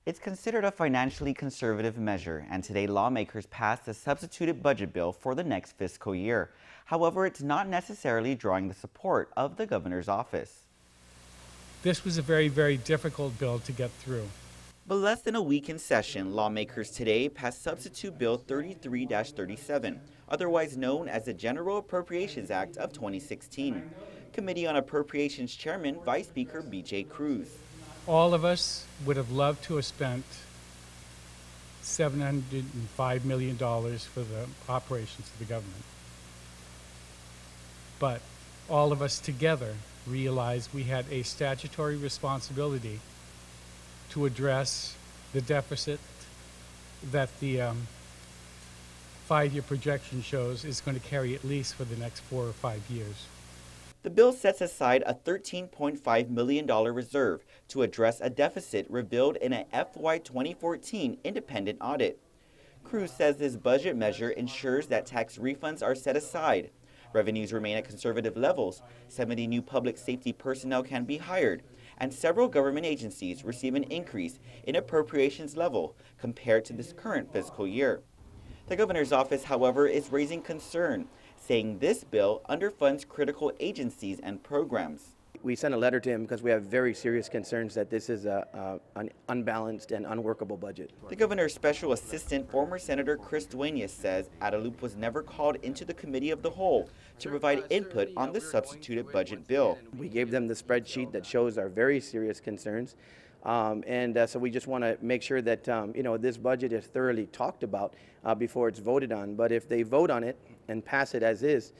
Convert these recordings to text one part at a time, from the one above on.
It's considered a financially conservative measure, and today lawmakers passed a substituted budget bill for the next fiscal year. However, it's not necessarily drawing the support of the governor's office. This was a very difficult bill to get through. But less than a week in session, lawmakers today passed Substitute Bill 33-37, otherwise known as the General Appropriations Act of 2016. Committee on Appropriations Chairman Vice Speaker B.J. Cruz. All of us would have loved to have spent $705 million for the operations of the government. But all of us together realized we had a statutory responsibility to address the deficit that the 5-year projection shows is going to carry at least for the next 4 or 5 years. The bill sets aside a $13.5 million reserve to address a deficit revealed in an FY 2014 independent audit. Cruz says this budget measure ensures that tax refunds are set aside, revenues remain at conservative levels, 70 new public safety personnel can be hired, and several government agencies receive an increase in appropriations level compared to this current fiscal year. The governor's office, however, is raising concern, saying this bill underfunds critical agencies and programs. We sent a letter to him because we have very serious concerns that this is an unbalanced and unworkable budget. The governor's special assistant, former Senator Chris Duenas, says Guadalupe was never called into the committee of the whole to provide input on the substituted budget bill. We gave them the spreadsheet that shows our very serious concerns. So we just want to make sure that this budget is thoroughly talked about before it's voted on. But if they vote on it and pass it as is,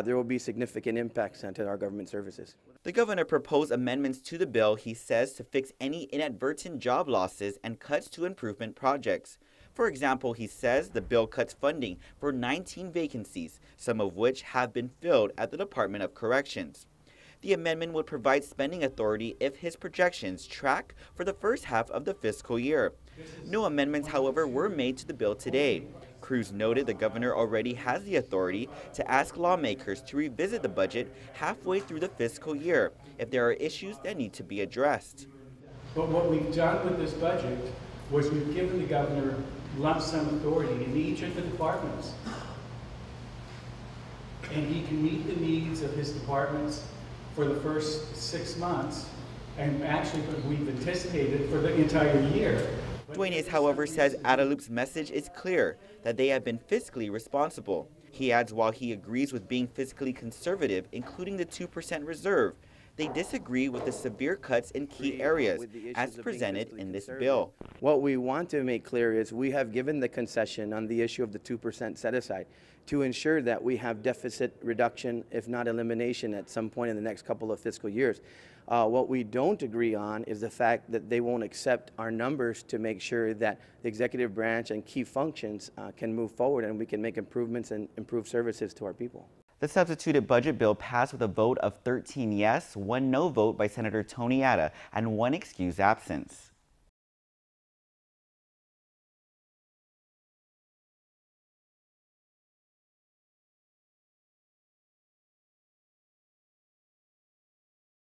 there will be significant impacts to our government services. The governor proposed amendments to the bill, he says, to fix any inadvertent job losses and cuts to improvement projects. For example, he says the bill cuts funding for 19 vacancies, some of which have been filled at the Department of Corrections. The amendment would provide spending authority if his projections track for the first half of the fiscal year. No amendments, however, were made to the bill today. Cruz noted the governor already has the authority to ask lawmakers to revisit the budget halfway through the fiscal year if there are issues that need to be addressed. But what we've done with this budget was we've given the governor lump sum authority in each of the departments. And he can meet the needs of his departments for the first 6 months, and actually we've anticipated for the entire year. Duenas, however, says Guadalupe's message is clear, that they have been fiscally responsible. He adds while he agrees with being fiscally conservative, including the 2% reserve, they disagree with the severe cuts in key areas as presented in this bill. What we want to make clear is we have given the concession on the issue of the 2% set aside to ensure that we have deficit reduction, if not elimination, at some point in the next couple of fiscal years. What we don't agree on is the fact that they won't accept our numbers to make sure that the executive branch and key functions can move forward and we can make improvements and improve services to our people. The substituted budget bill passed with a vote of 13 yes, 1 no vote by Senator Tony Atta, and 1 excused absence.